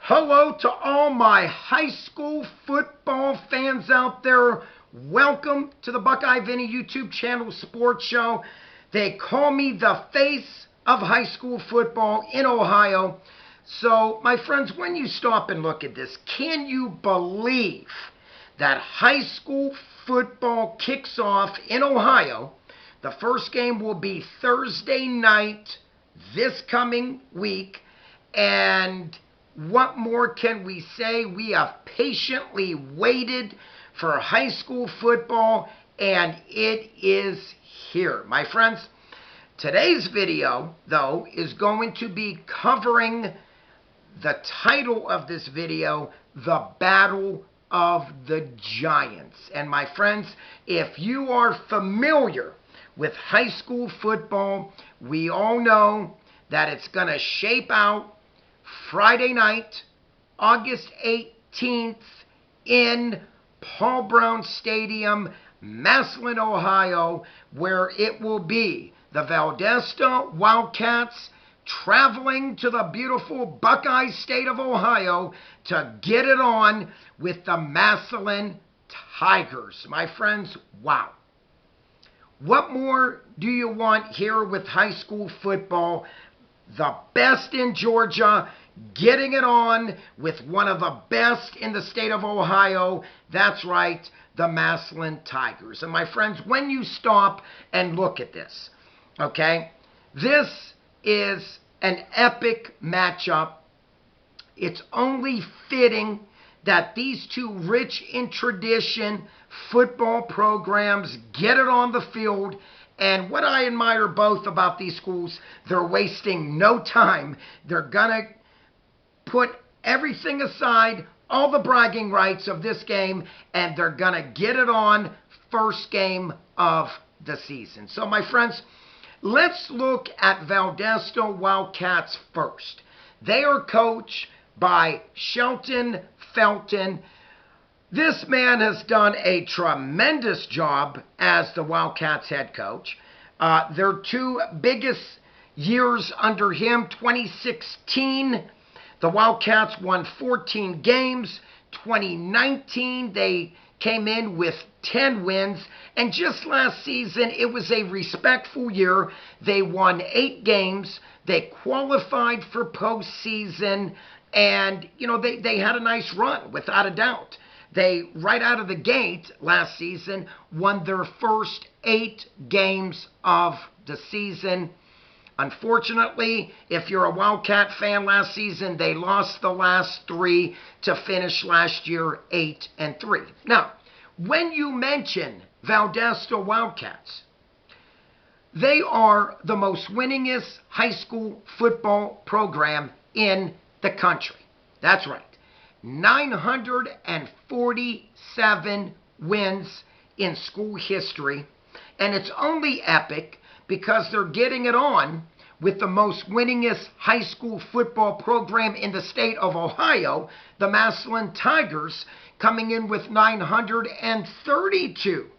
Hello to all my high school football fans out there. Welcome to the Buckeye Vinny YouTube channel sports show. They call me the face of high school football in Ohio. So, my friends, when you stop and look at this, can you believe that high school football kicks off in Ohio? The first game will be Thursday night this coming week. And what more can we say? We have patiently waited for high school football, and it is here. My friends, today's video, though, is going to be covering the title of this video, The Battle of the Giants. And my friends, if you are familiar with high school football, we all know that it's going to shape out Friday night, August 18th in Paul Brown Stadium, Massillon, Ohio, where it will be the Valdosta Wildcats traveling to the beautiful Buckeye state of Ohio to get it on with the Massillon Tigers. My friends, wow. What more do you want here with high school football? The best in Georgia, getting it on with one of the best in the state of Ohio. That's right, the Massillon Tigers. And my friends, when you stop and look at this, okay, this is an epic matchup. It's only fitting that these two rich in tradition football programs get it on the field. And what I admire both about these schools, they're wasting no time. They're going to put everything aside, all the bragging rights of this game, and they're going to get it on first game of the season. So, my friends, let's look at Valdosta Wildcats first. They are coached by Shelton Felton. This man has done a tremendous job as the Wildcats head coach. Their two biggest years under him, 2016, the Wildcats won 14 games. 2019, they came in with 10 wins. And just last season, it was a respectful year. They won 8 games. They qualified for postseason. And, you know, they had a nice run, without a doubt. They, right out of the gate last season, won their first 8 games of the season. Unfortunately, if you're a Wildcat fan last season, they lost the last 3 to finish last year 8-3. Now, when you mention Valdosta Wildcats, they are the most winningest high school football program in the country. That's right. 947 wins in school history, and it's only epic because they're getting it on with the most winningest high school football program in the state of Ohio, the Massillon Tigers, coming in with 932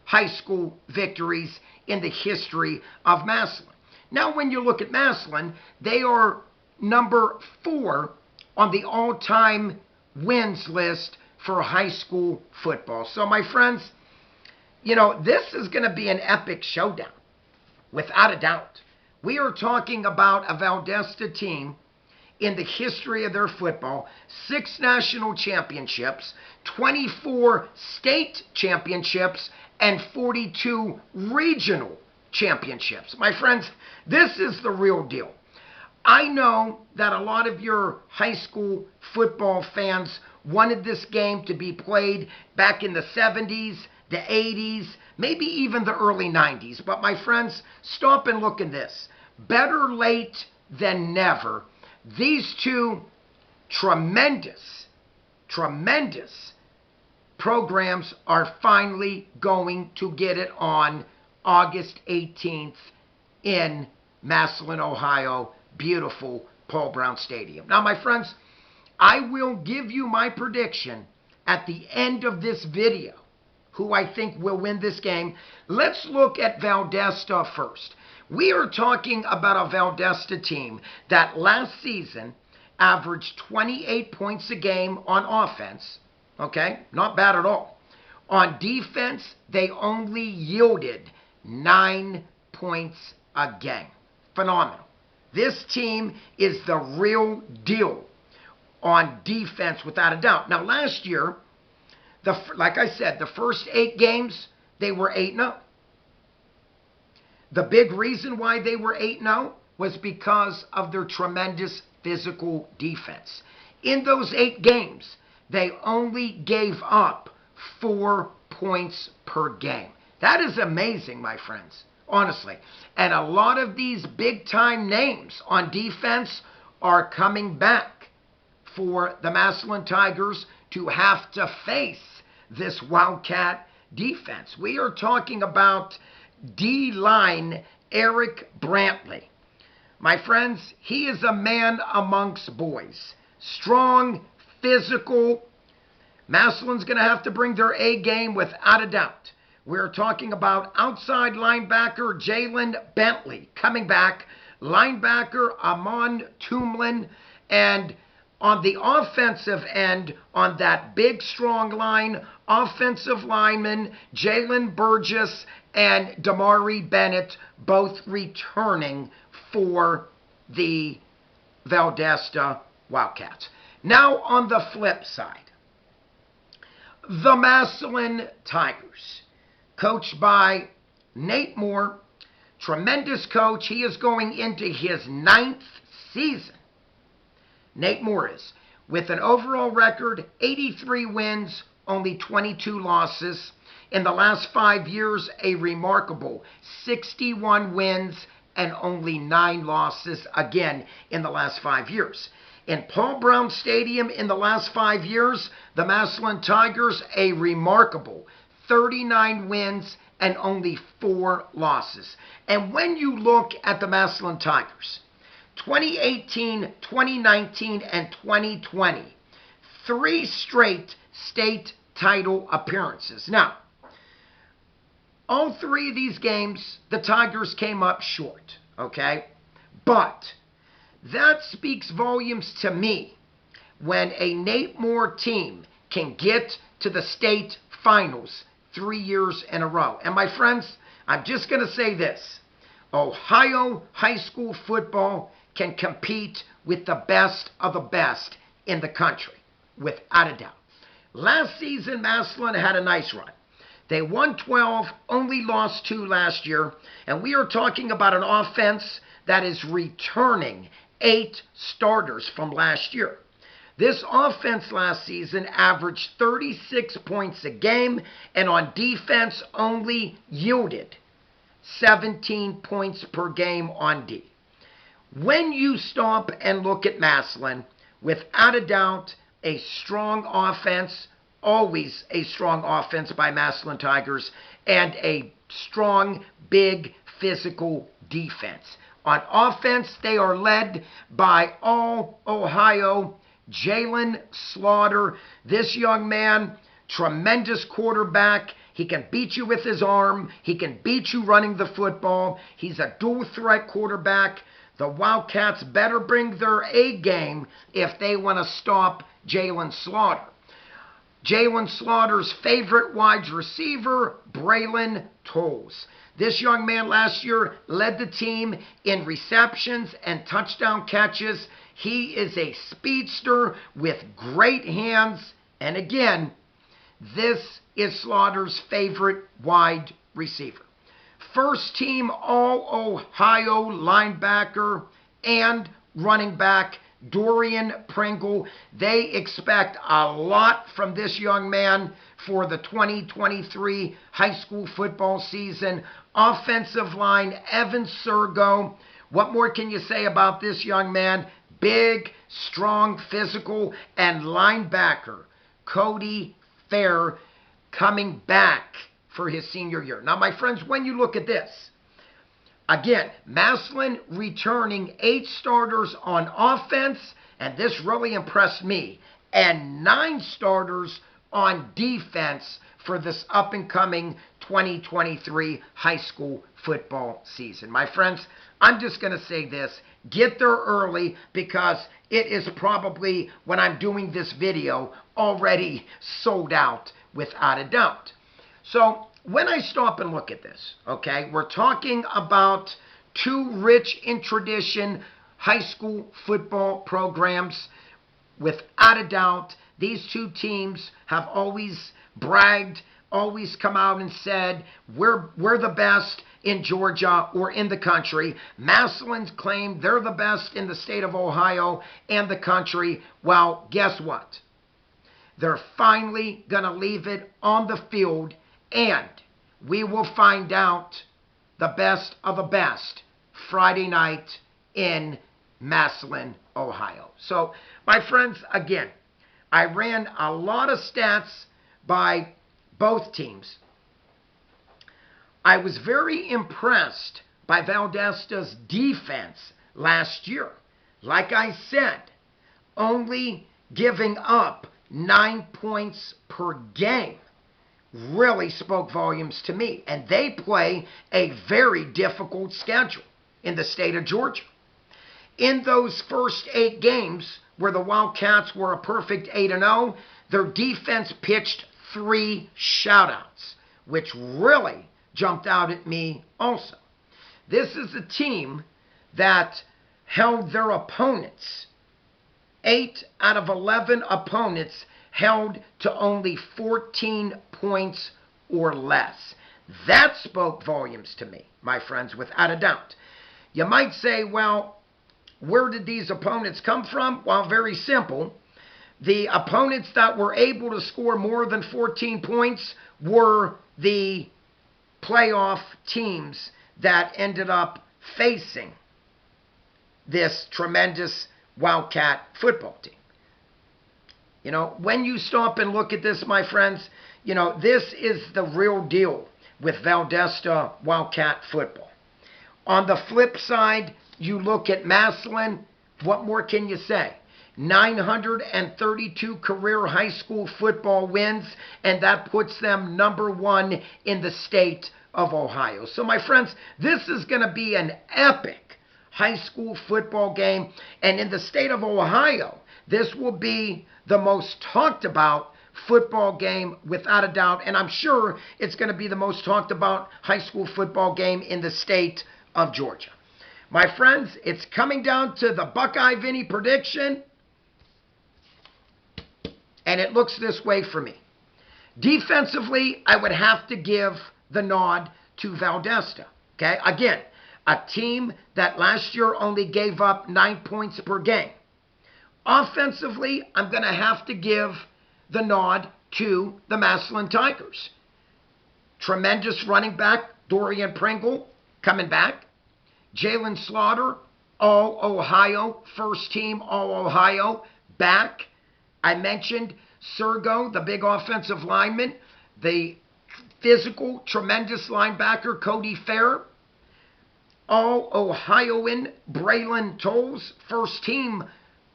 high school victories in the history of Massillon. Now, when you look at Massillon, they are number 4 on the all-time wins list for high school football. So, my friends, you know, this is going to be an epic showdown, without a doubt. We are talking about a Valdosta team in the history of their football, 6 national championships, 24 state championships, and 42 regional championships. My friends, this is the real deal. I know that a lot of your high school football fans wanted this game to be played back in the 70s, the 80s, maybe even the early 90s. But my friends, stop and look at this. Better late than never. These two tremendous programs are finally going to get it on August 18th in Massillon, Ohio. Beautiful Paul Brown Stadium. Now, my friends, I will give you my prediction at the end of this video, who I think will win this game. Let's look at Valdosta first. We are talking about a Valdosta team that last season averaged 28 points a game on offense. Okay, not bad at all. On defense, they only yielded 9 points a game. Phenomenal. This team is the real deal on defense without a doubt. Now, last year, like I said, the first 8 games, they were 8-0. The big reason why they were 8-0 was because of their tremendous physical defense. In those 8 games, they only gave up 4 points per game. That is amazing, my friends, honestly. And a lot of these big-time names on defense are coming back for the Massillon Tigers to have to face this Wildcat defense. We are talking about D-line Eric Brantley. My friends, he is a man amongst boys. Strong, physical. Massillon's going to have to bring their A game without a doubt. We're talking about outside linebacker Jalen Bentley coming back, linebacker Amon Tumlin, and on the offensive end, on that big, strong line, offensive lineman Jalen Burgess and Damari Bennett, both returning for the Valdosta Wildcats. Now, on the flip side, the Massillon Tigers, coached by Nate Moore, tremendous coach. He is going into his 9th season. Nate Moore is, with an overall record, 83 wins, only 22 losses. In the last 5 years, a remarkable 61 wins and only 9 losses, again, in the last 5 years. In Paul Brown Stadium in the last 5 years, the Massillon Tigers, a remarkable 39 wins and only 4 losses. And when you look at the Massillon Tigers, 2018, 2019, and 2020, 3 straight state title appearances. Now, all 3 of these games, the Tigers came up short, okay? But that speaks volumes to me when a Nate Moore team can get to the state finals 3 years in a row. And my friends, I'm just going to say this. Ohio high school football can compete with the best of the best in the country, without a doubt. Last season, Massillon had a nice run. They won 12, only lost 2 last year, and we are talking about an offense that is returning 8 starters from last year. This offense last season averaged 36 points a game, and on defense only yielded 17 points per game on D. When you stop and look at Massillon, without a doubt, a strong offense, always a strong offense by Massillon Tigers, and a strong, big, physical defense. On offense, they are led by All-Ohio Jalen Slaughter. This young man, tremendous quarterback. He can beat you with his arm. He can beat you running the football. He's a dual-threat quarterback. The Wildcats better bring their A game if they want to stop Jalen Slaughter. Jalen Slaughter's favorite wide receiver, Braylon Tolles. This young man last year led the team in receptions and touchdown catches. He is a speedster with great hands. And again, this is Slaughter's favorite wide receiver. First team All-Ohio linebacker and running back Dorian Pringle. They expect a lot from this young man for the 2023 high school football season. Offensive line, Evan Sergo. What more can you say about this young man? Big, strong, physical, and linebacker Cody Fair coming back for his senior year. Now, my friends, when you look at this, again, Massillon returning 8 starters on offense, and this really impressed me, and 9 starters on defense for this up-and-coming 2023 high school football season. My friends, I'm just going to say this. Get there early because it is probably, when I'm doing this video, already sold out without a doubt. So when I stop and look at this, okay, we're talking about two rich in tradition high school football programs. Without a doubt, these two teams have always bragged, always come out and said, we're the best in Georgia or in the country. Massillon's claimed they're the best in the state of Ohio and the country. Well, guess what? They're finally going to leave it on the field, and we will find out the best of the best Friday night in Massillon, Ohio. So, my friends, again, I ran a lot of stats by both teams. I was very impressed by Valdosta's defense last year. Like I said, only giving up 9 points per game really spoke volumes to me. And they play a very difficult schedule in the state of Georgia. In those first 8 games, where the Wildcats were a perfect 8-0, their defense pitched 3 shutouts, which really jumped out at me also. This is a team that held their opponents, 8 out of 11 opponents, held to only 14 points or less. That spoke volumes to me, my friends, without a doubt. You might say, well, where did these opponents come from? Well, very simple. The opponents that were able to score more than 14 points were the playoff teams that ended up facing this tremendous Wildcat football team. You know, when you stop and look at this, my friends, you know, this is the real deal with Valdosta Wildcat football. On the flip side, you look at Massillon, what more can you say? 932 career high school football wins, and that puts them #1 in the state of Ohio. So, my friends, this is going to be an epic high school football game, and in the state of Ohio, this will be the most talked about football game without a doubt, and I'm sure it's going to be the most talked about high school football game in the state of Georgia. My friends, it's coming down to the Buckeye Vinny prediction, and it looks this way for me. Defensively, I would have to give the nod to Valdosta. Okay, again, a team that last year only gave up 9 points per game. Offensively, I'm going to have to give the nod to the Massillon Tigers. Tremendous running back, Dorian Pringle, coming back. Jalen Slaughter, All-Ohio, first team All-Ohio, back. I mentioned Sergo, the big offensive lineman, the physical, tremendous linebacker, Cody Fair. All-Ohioan, Braylon Tolles, first team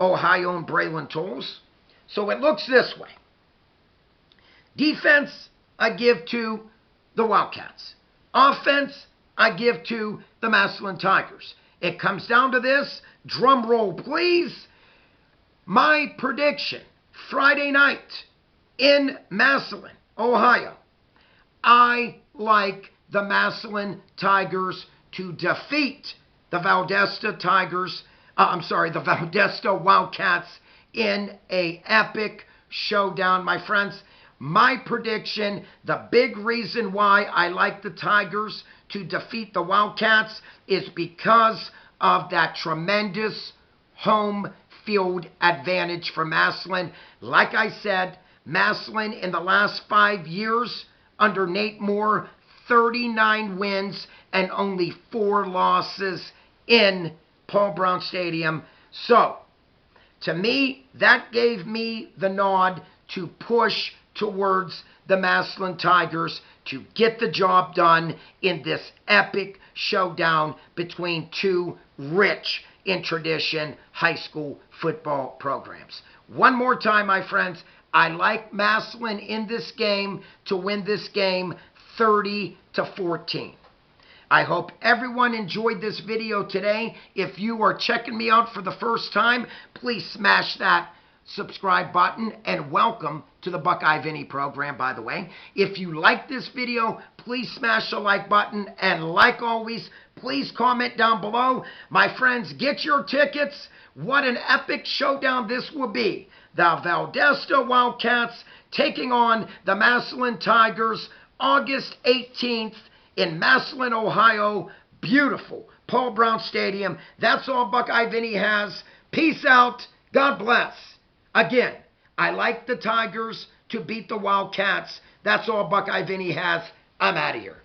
Ohioan Braylon Tolles. So it looks this way. Defense, I give to the Wildcats. Offense, I give to the Massillon Tigers. It comes down to this. Drum roll, please. My prediction, Friday night in Massillon, Ohio. I like the Massillon Tigers to defeat the Valdosta Tigers, the Valdosta Wildcats in a epic showdown, my friends. My prediction, the big reason why I like the Tigers to defeat the Wildcats is because of that tremendous home field advantage for Massillon. Like I said, Massillon in the last 5 years under Nate Moore, 39 wins and only 4 losses in Paul Brown Stadium. So, to me, that gave me the nod to push towards the Massillon Tigers to get the job done in this epic showdown between two rich in tradition high school football programs. One more time, my friends, I like Massillon in this game to win this game 30-14. I hope everyone enjoyed this video today. If you are checking me out for the first time, please smash that subscribe button, and welcome to the Buckeye Vinny program, by the way. If you like this video, please smash the like button, and like always, please comment down below. My friends, get your tickets. What an epic showdown this will be. The Valdosta Wildcats taking on the Massillon Tigers August 18th in Massillon, Ohio. Beautiful Paul Brown Stadium. That's all Buckeye Vinny has. Peace out. God bless. Again, I like the Tigers to beat the Wildcats. That's all Buckeye Vinny has. I'm out of here.